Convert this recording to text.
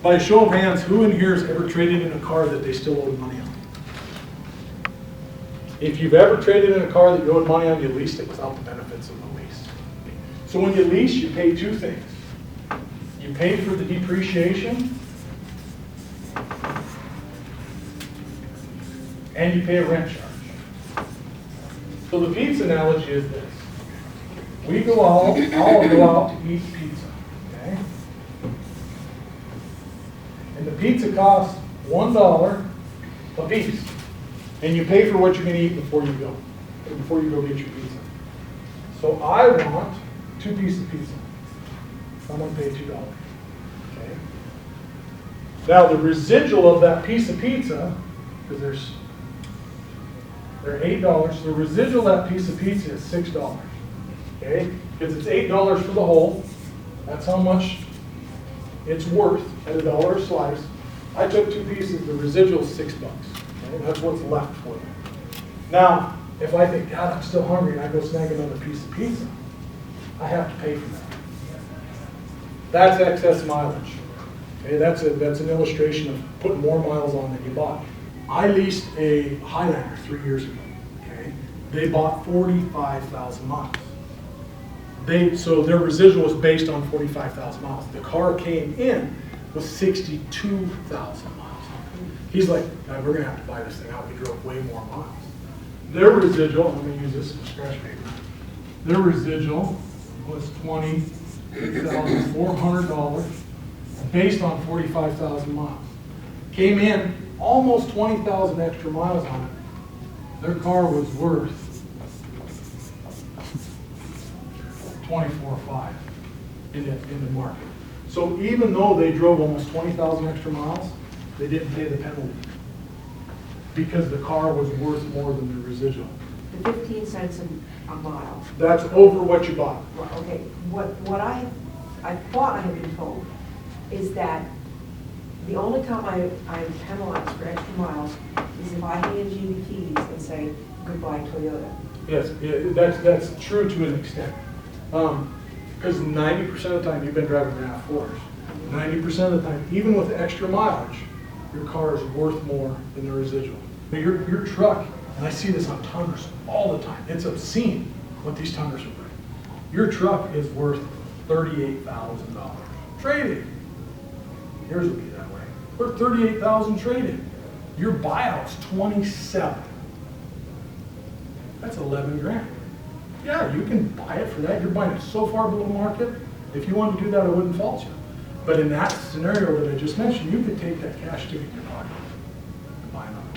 By a show of hands, who in here has ever traded in a car that they still owed money on? If you've ever traded in a car that you owed money on, you leased it without the benefits of the lease. So when you lease, you pay two things. You pay for the depreciation, and you pay a rent charge. So the pizza analogy is this. We go out, I'll go out to eat pizza, okay? And the pizza costs $1 a piece. And you pay for what you're going to eat before you go get your pizza. So I want 2 pieces of pizza. I'm going to pay $2. Okay? Now the residual of that piece of pizza, because they're $8, the residual of that piece of pizza is $6. Okay? Because it's $8 for the whole. That's how much it's worth at $1 a slice. I took 2 pieces, the residual is $6. Okay? That's what's left for you. Now, if I think, God, I'm still hungry, and I go snag another piece of pizza, I have to pay for that. That's excess mileage. Okay? That's an illustration of putting more miles on than you bought. I leased a Highlander 3 years ago. Okay? They bought 45,000 miles. So their residual was based on 45,000 miles. The car came in with 62,000 miles. He's like, we're going to have to buy this thing out. We drove way more miles. Their residual, I'm going to use this as scratch paper. Their residual was $20,400 based on 45,000 miles. Came in almost 20,000 extra miles on it. Their car was worth $24,500 in the market. So even though they drove almost 20,000 extra miles, they didn't pay the penalty because the car was worth more than the residual. The 15 cents a mile. That's over what you bought. Well, okay, what I thought I had been told is that the only time I'm penalized for extra miles is if I hand you the keys and say, goodbye, Toyota. Yes, that's true to an extent. Because 90% of the time you've been driving RAV4s. 90% of the time, even with extra mileage, your car is worth more than the residual. Your truck, and I see this on Tundras all the time, it's obscene what these Tundras are worth. Your truck is worth $38,000 traded. Yours will be that way. Worth $38,000 traded. Your buyout's $27,000. That's $11,000. Yeah, you can buy it for that. You're buying it so far below market. If you wanted to do that, I wouldn't fault you. But in that scenario that I just mentioned, you could take that cash ticket in your pocket and buy another one.